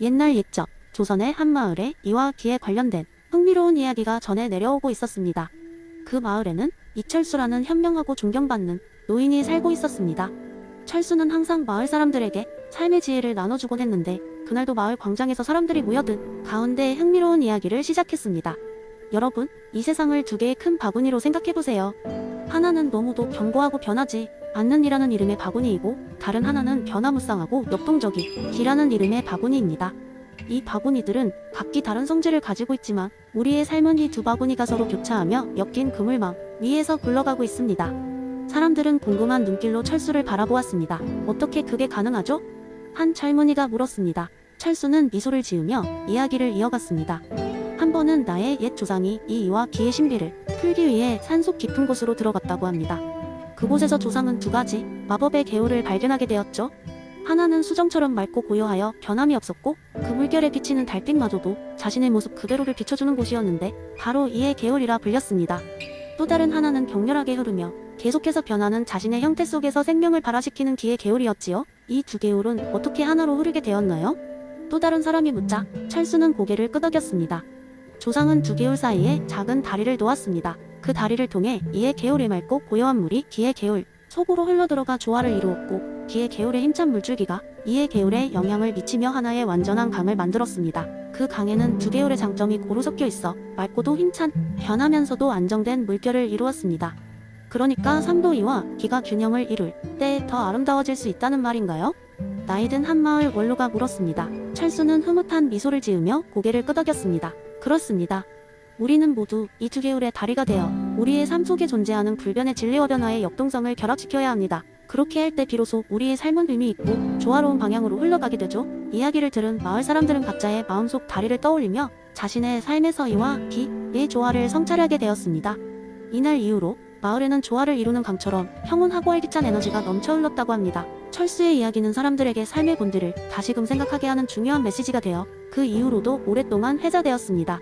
옛날 옛적 조선의 한 마을에 이와 기에 관련된 흥미로운 이야기가 전해 내려오고 있었습니다. 그 마을에는 이철수라는 현명하고 존경받는 노인이 살고 있었습니다. 철수는 항상 마을 사람들에게 삶의 지혜를 나눠주곤 했는데 그날도 마을 광장에서 사람들이 모여든 가운데 흥미로운 이야기를 시작했습니다. 여러분, 이 세상을 두 개의 큰 바구니로 생각해보세요. 하나는 너무도 견고하고 변하지 않는 이라는 이름의 바구니이고 다른 하나는 변화무쌍하고 역동적인 기라는 이름의 바구니입니다. 이 바구니들은 각기 다른 성질을 가지고 있지만 우리의 삶은 이 두 바구니가 서로 교차하며 엮인 그물망 위에서 굴러가고 있습니다. 사람들은 궁금한 눈길로 철수를 바라보았습니다. 어떻게 그게 가능하죠? 한 젊은이가 물었습니다. 철수는 미소를 지으며 이야기를 이어갔습니다. 한 번은 나의 옛 조상이 이 이와 기의 신비를 풀기 위해 산속 깊은 곳으로 들어갔다고 합니다. 그곳에서 조상은 두 가지 마법의 개울을 발견하게 되었죠. 하나는 수정처럼 맑고 고요하여 변함이 없었고 그 물결에 비치는 달빛마저도 자신의 모습 그대로를 비춰주는 곳이었는데 바로 이의 개울이라 불렸습니다. 또 다른 하나는 격렬하게 흐르며 계속해서 변하는 자신의 형태 속에서 생명을 발화시키는 기의 개울이었지요. 이 두 개울은 어떻게 하나로 흐르게 되었나요? 또 다른 사람이 묻자 철수는 고개를 끄덕였습니다. 조상은 두 개울 사이에 작은 다리를 놓았습니다. 그 다리를 통해 이의 개울의 맑고 고요한 물이 기의 개울 속으로 흘러들어가 조화를 이루었고 기의 개울의 힘찬 물줄기가 이의 개울에 영향을 미치며 하나의 완전한 강을 만들었습니다. 그 강에는 두 개울의 장점이 고루 섞여 있어 맑고도 힘찬 변하면서도 안정된 물결을 이루었습니다. 그러니까 삼도이와 기가 균형을 이룰 때 더 아름다워질 수 있다는 말인가요? 나이든 한 마을 원로가 물었습니다. 철수는 흐뭇한 미소를 지으며 고개를 끄덕였습니다. 그렇습니다. 우리는 모두 이 두 개울의 다리가 되어 우리의 삶 속에 존재하는 불변의 진리와 변화의 역동성을 결합시켜야 합니다. 그렇게 할 때 비로소 우리의 삶은 의미 있고 조화로운 방향으로 흘러가게 되죠. 이야기를 들은 마을 사람들은 각자의 마음속 다리를 떠올리며 자신의 삶에서 이와 기의 조화를 성찰하게 되었습니다. 이날 이후로 마을에는 조화를 이루는 강처럼 평온하고 활기찬 에너지가 넘쳐 흘렀다고 합니다. 철수의 이야기는 사람들에게 삶의 본질을 다시금 생각하게 하는 중요한 메시지가 되어 그 이후로도 오랫동안 회자되었습니다.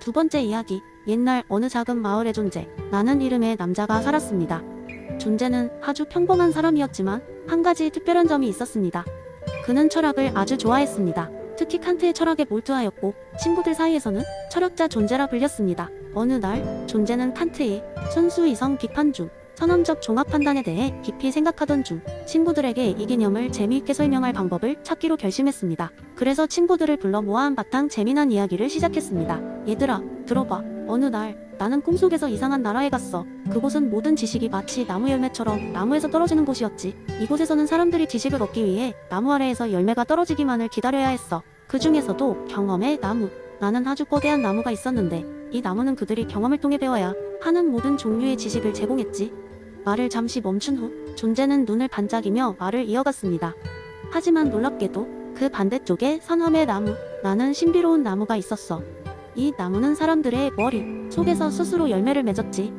두 번째 이야기, 옛날 어느 작은 마을의 존재, 나는 이름의 남자가 살았습니다. 존재는 아주 평범한 사람이었지만 한 가지 특별한 점이 있었습니다. 그는 철학을 아주 좋아했습니다. 특히 칸트의 철학에 몰두하였고 친구들 사이에서는 철학자 존재라 불렸습니다. 어느 날 존재는 칸트의 순수 이성 비판 중 선언적 종합 판단에 대해 깊이 생각하던 중 친구들에게 이 개념을 재미있게 설명할 방법을 찾기로 결심했습니다. 그래서 친구들을 불러 모아 한바탕 재미난 이야기를 시작했습니다. 얘들아, 들어봐. 어느 날 나는 꿈속에서 이상한 나라에 갔어. 그곳은 모든 지식이 마치 나무 열매처럼 나무에서 떨어지는 곳이었지. 이곳에서는 사람들이 지식을 얻기 위해 나무 아래에서 열매가 떨어지기만을 기다려야 했어. 그 중에서도 경험의 나무. 나는 아주 거대한 나무가 있었는데 이 나무는 그들이 경험을 통해 배워야 하는 모든 종류의 지식을 제공했지. 말을 잠시 멈춘 후 존재는 눈을 반짝이며 말을 이어갔습니다. 하지만 놀랍게도 그 반대쪽에 선함의 나무, 나는 신비로운 나무가 있었어. 이 나무는 사람들의 머리 속에서 스스로 열매를 맺었지.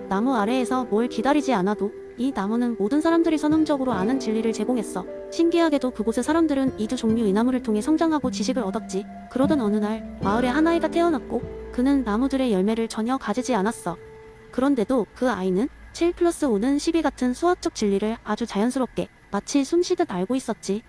나무 아래에서 뭘 기다리지 않아도 이 나무는 모든 사람들이 선언적으로 아는 진리를 제공했어. 신기하게도 그곳의 사람들은 이 두 종류의 나무를 통해 성장하고 지식을 얻었지. 그러던 어느 날 마을에 한 아이가 태어났고 그는 나무들의 열매를 전혀 가지지 않았어. 그런데도 그 아이는 7+5는 12 같은 수학적 진리를 아주 자연스럽게 마치 숨쉬듯 알고 있었지.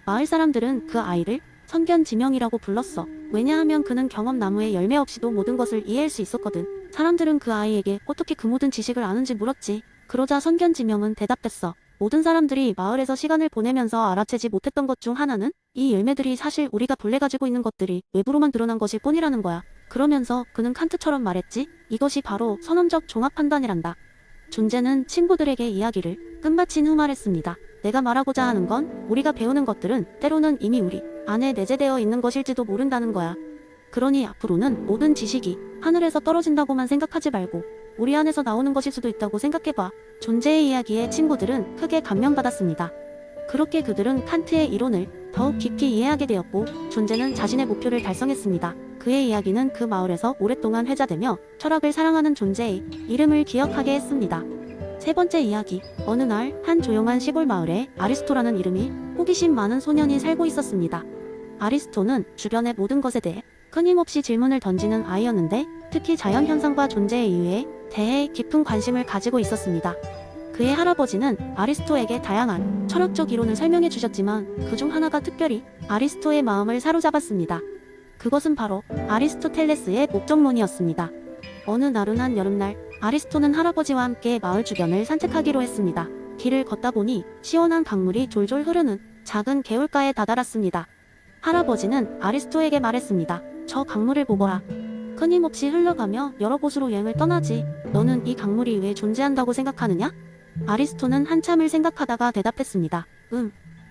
마을 사람들은 그 아이를 선견지명이라고 불렀어. 왜냐하면 그는 경험나무의 열매 없이도 모든 것을 이해할 수 있었거든. 사람들은 그 아이에게 어떻게 그 모든 지식을 아는지 물었지. 그러자 선견지명은 대답했어. 모든 사람들이 마을에서 시간을 보내면서 알아채지 못했던 것 중 하나는 이 열매들이 사실 우리가 본래 가지고 있는 것들이 외부로만 드러난 것일 뿐이라는 거야. 그러면서 그는 칸트처럼 말했지. 이것이 바로 선언적 종합 판단이란다. 존재는 친구들에게 이야기를 끝마친 후 말했습니다. 내가 말하고자 하는 건 우리가 배우는 것들은 때로는 이미 우리 안에 내재되어 있는 것일지도 모른다는 거야. 그러니 앞으로는 모든 지식이 하늘에서 떨어진다고만 생각하지 말고 우리 안에서 나오는 것일 수도 있다고 생각해봐. 존재의 이야기에 친구들은 크게 감명받았습니다. 그렇게 그들은 칸트의 이론을 더욱 깊이 이해하게 되었고 존재는 자신의 목표를 달성했습니다. 그의 이야기는 그 마을에서 오랫동안 회자되며 철학을 사랑하는 존재의 이름을 기억하게 했습니다. 세 번째 이야기, 어느 날 한 조용한 시골 마을에 아리스토라는 이름이 호기심 많은 소년이 살고 있었습니다. 아리스토는 주변의 모든 것에 대해 끊임없이 질문을 던지는 아이였는데 특히 자연현상과 존재의 이유에 대해 깊은 관심을 가지고 있었습니다. 그의 할아버지는 아리스토에게 다양한 철학적 이론을 설명해 주셨지만 그중 하나가 특별히 아리스토의 마음을 사로잡았습니다. 그것은 바로 아리스토텔레스의 목적론이었습니다. 어느 나른한 여름날 아리스토는 할아버지와 함께 마을 주변을 산책하기로 했습니다. 길을 걷다 보니 시원한 강물이 졸졸 흐르는 작은 개울가에 다다랐습니다. 할아버지는 아리스토에게 말했습니다. 저 강물을 보거라. 끊임없이 흘러가며 여러 곳으로 여행을 떠나지. 너는 이 강물이 왜 존재한다고 생각하느냐? 아리스토는 한참을 생각하다가 대답했습니다.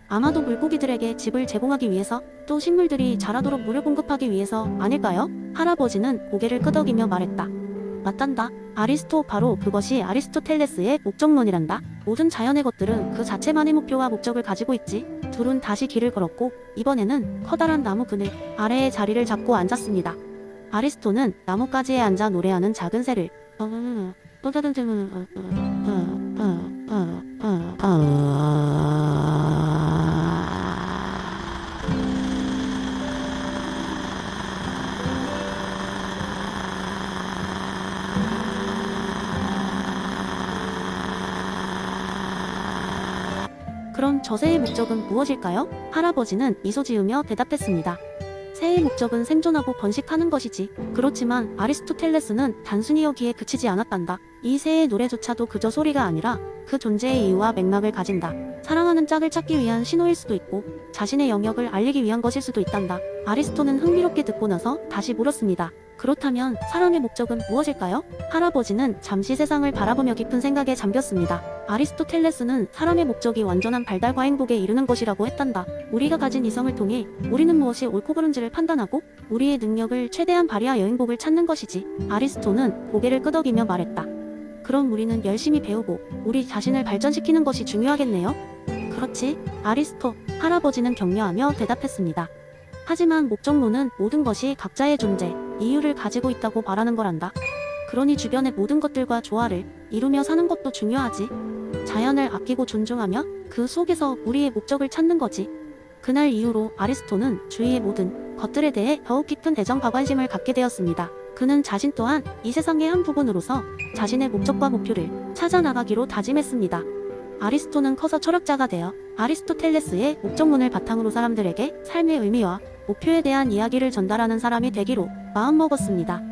아마도 물고기들에게 집을 제공하기 위해서, 또 식물들이 자라도록 물을 공급하기 위해서 아닐까요? 할아버지는 고개를 끄덕이며 말했다. 맞단다. 아리스토, 바로 그것이 아리스토텔레스의 목적론이란다. 모든 자연의 것들은 그 자체만의 목표와 목적을 가지고 있지. 둘은 다시 길을 걸었고 이번에는 커다란 나무 그늘 아래에 자리를 잡고 앉았습니다. 아리스토는 나뭇가지에 앉아 노래하는 작은 새를 그럼 저 새의 목적은 무엇일까요? 할아버지는 미소 지으며 대답했습니다. 새의 목적은 생존하고 번식하는 것이지. 그렇지만 아리스토텔레스는 단순히 여기에 그치지 않았단다. 이 새의 노래조차도 그저 소리가 아니라 그 존재의 이유와 맥락을 가진다. 사랑하는 짝을 찾기 위한 신호일 수도 있고 자신의 영역을 알리기 위한 것일 수도 있단다. 아리스토는 흥미롭게 듣고 나서 다시 물었습니다. 그렇다면 사람의 목적은 무엇일까요? 할아버지는 잠시 세상을 바라보며 깊은 생각에 잠겼습니다. 아리스토텔레스는 사람의 목적이 완전한 발달과 행복에 이르는 것이라고 했단다. 우리가 가진 이성을 통해 우리는 무엇이 옳고 그른지를 판단하고 우리의 능력을 최대한 발휘하여 행복을 찾는 것이지. 아리스토는 고개를 끄덕이며 말했다. 그럼 우리는 열심히 배우고 우리 자신을 발전시키는 것이 중요하겠네요. 그렇지, 아리스토. 할아버지는 격려하며 대답했습니다. 하지만 목적론은 모든 것이 각자의 존재, 이유를 가지고 있다고 말하는 거란다. 그러니 주변의 모든 것들과 조화를 이루며 사는 것도 중요하지. 자연을 아끼고 존중하며 그 속에서 우리의 목적을 찾는 거지. 그날 이후로 아리스토는 주위의 모든 것들에 대해 더욱 깊은 애정과 관심을 갖게 되었습니다. 그는 자신 또한 이 세상의 한 부분으로서 자신의 목적과 목표를 찾아 나가기로 다짐했습니다. 아리스토는 커서 철학자가 되어 아리스토텔레스의 목적론을 바탕으로 사람들에게 삶의 의미와 목표에 대한 이야기를 전달하는 사람이 되기로 마음먹었습니다.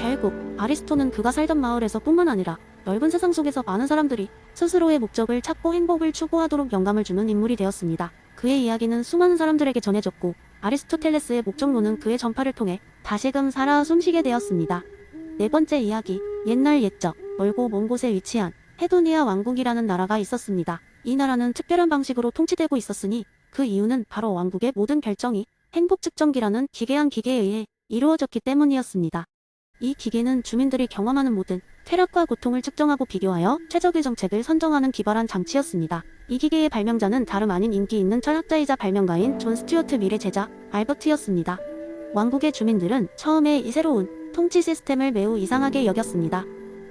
결국 아리스토는 그가 살던 마을에서 뿐만 아니라 넓은 세상 속에서 많은 사람들이 스스로의 목적을 찾고 행복을 추구하도록 영감을 주는 인물이 되었습니다. 그의 이야기는 수많은 사람들에게 전해졌고 아리스토텔레스의 목적론은 그의 전파를 통해 다시금 살아 숨쉬게 되었습니다. 네 번째 이야기, 옛날 옛적 멀고 먼 곳에 위치한 헤도니아 왕국이라는 나라가 있었습니다. 이 나라는 특별한 방식으로 통치되고 있었으니 그 이유는 바로 왕국의 모든 결정이 행복 측정기라는 기괴한 기계에 의해 이루어졌기 때문이었습니다. 이 기계는 주민들이 경험하는 모든 쾌락과 고통을 측정하고 비교하여 최적의 정책을 선정하는 기발한 장치였습니다. 이 기계의 발명자는 다름 아닌 인기 있는 철학자이자 발명가인 존 스튜어트 밀의 제자 알버트였습니다. 왕국의 주민들은 처음에 이 새로운 통치 시스템을 매우 이상하게 여겼습니다.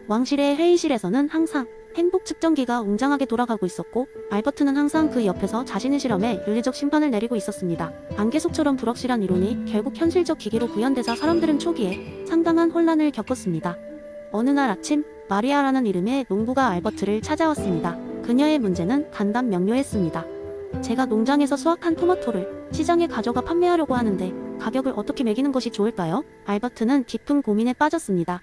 왕실의 회의실에서는 항상 행복 측정기가 웅장하게 돌아가고 있었고 알버트는 항상 그 옆에서 자신의 실험에 윤리적 심판을 내리고 있었습니다. 안개속처럼 불확실한 이론이 결국 현실적 기계로 구현되자 사람들은 초기에 상당한 혼란을 겪었습니다. 어느 날 아침 마리아라는 이름의 농부가 알버트를 찾아왔습니다. 그녀의 문제는 간단 명료했습니다. 제가 농장에서 수확한 토마토를 시장에 가져가 판매하려고 하는데 가격을 어떻게 매기는 것이 좋을까요? 알버트는 깊은 고민에 빠졌습니다.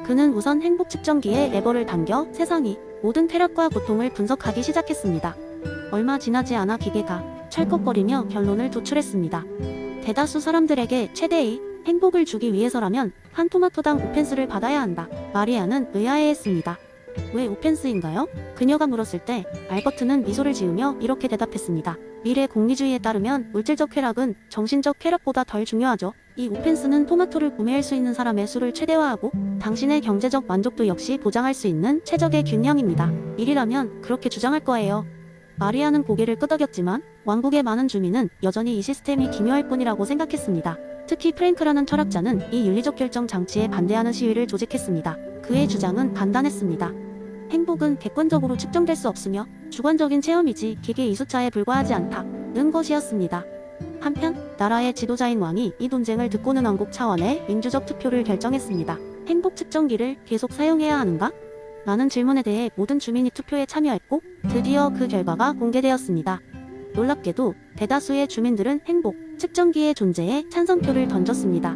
그는 우선 행복 측정기에 레버를 당겨 세상이 모든 쾌락과 고통을 분석하기 시작했습니다. 얼마 지나지 않아 기계가 철컥거리며 결론을 도출했습니다. 대다수 사람들에게 최대의 행복을 주기 위해서라면 한 토마토당 5펜스를 받아야 한다. 마리아는 의아해했습니다. 왜 5펜스인가요? 그녀가 물었을 때 알버트는 미소를 지으며 이렇게 대답했습니다. 미래 공리주의에 따르면 물질적 쾌락은 정신적 쾌락보다 덜 중요하죠. 이 5펜스는 토마토를 구매할 수 있는 사람의 수를 최대화하고 당신의 경제적 만족도 역시 보장할 수 있는 최적의 균형입니다. 일이라면 그렇게 주장할 거예요. 마리아는 고개를 끄덕였지만 왕국의 많은 주민은 여전히 이 시스템이 기묘할 뿐이라고 생각했습니다. 특히 프랭크라는 철학자는 이 윤리적 결정 장치에 반대하는 시위를 조직했습니다. 그의 주장은 간단했습니다. 행복은 객관적으로 측정될 수 없으며 주관적인 체험이지 기계 이수차에 불과하지 않다는 것이었습니다. 한편 나라의 지도자인 왕이 이 논쟁을 듣고는 왕국 차원의 민주적 투표를 결정했습니다. 행복 측정기를 계속 사용해야 하는가? 라는 질문에 대해 모든 주민이 투표에 참여했고 드디어 그 결과가 공개되었습니다. 놀랍게도 대다수의 주민들은 행복 측정기의 존재에 찬성표를 던졌습니다.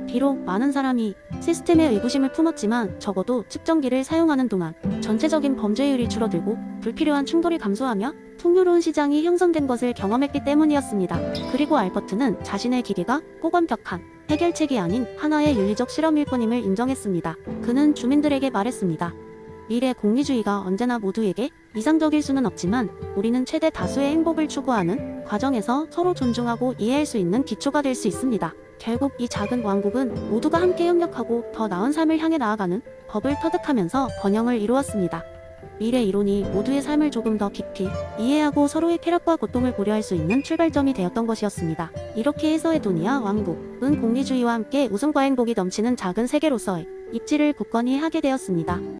비록 많은 사람이 시스템에 의구심을 품었지만 적어도 측정기를 사용하는 동안 전체적인 범죄율이 줄어들고 불필요한 충돌이 감소하며 풍요로운 시장이 형성된 것을 경험했기 때문이었습니다. 그리고 알버트는 자신의 기계가 꼭 완벽한 해결책이 아닌 하나의 윤리적 실험일 뿐임을 인정했습니다. 그는 주민들에게 말했습니다. 미래 공리주의가 언제나 모두에게 이상적일 수는 없지만 우리는 최대 다수의 행복을 추구하는 과정에서 서로 존중하고 이해할 수 있는 기초가 될 수 있습니다. 결국 이 작은 왕국은 모두가 함께 협력하고 더 나은 삶을 향해 나아가는 법을 터득하면서 번영을 이루었습니다. 미래 이론이 모두의 삶을 조금 더 깊이 이해하고 서로의 쾌락과 고통을 고려할 수 있는 출발점이 되었던 것이었습니다. 이렇게 해서 에도니아 왕국은 공리주의와 함께 웃음과 행복이 넘치는 작은 세계로서의 입지를 굳건히 하게 되었습니다.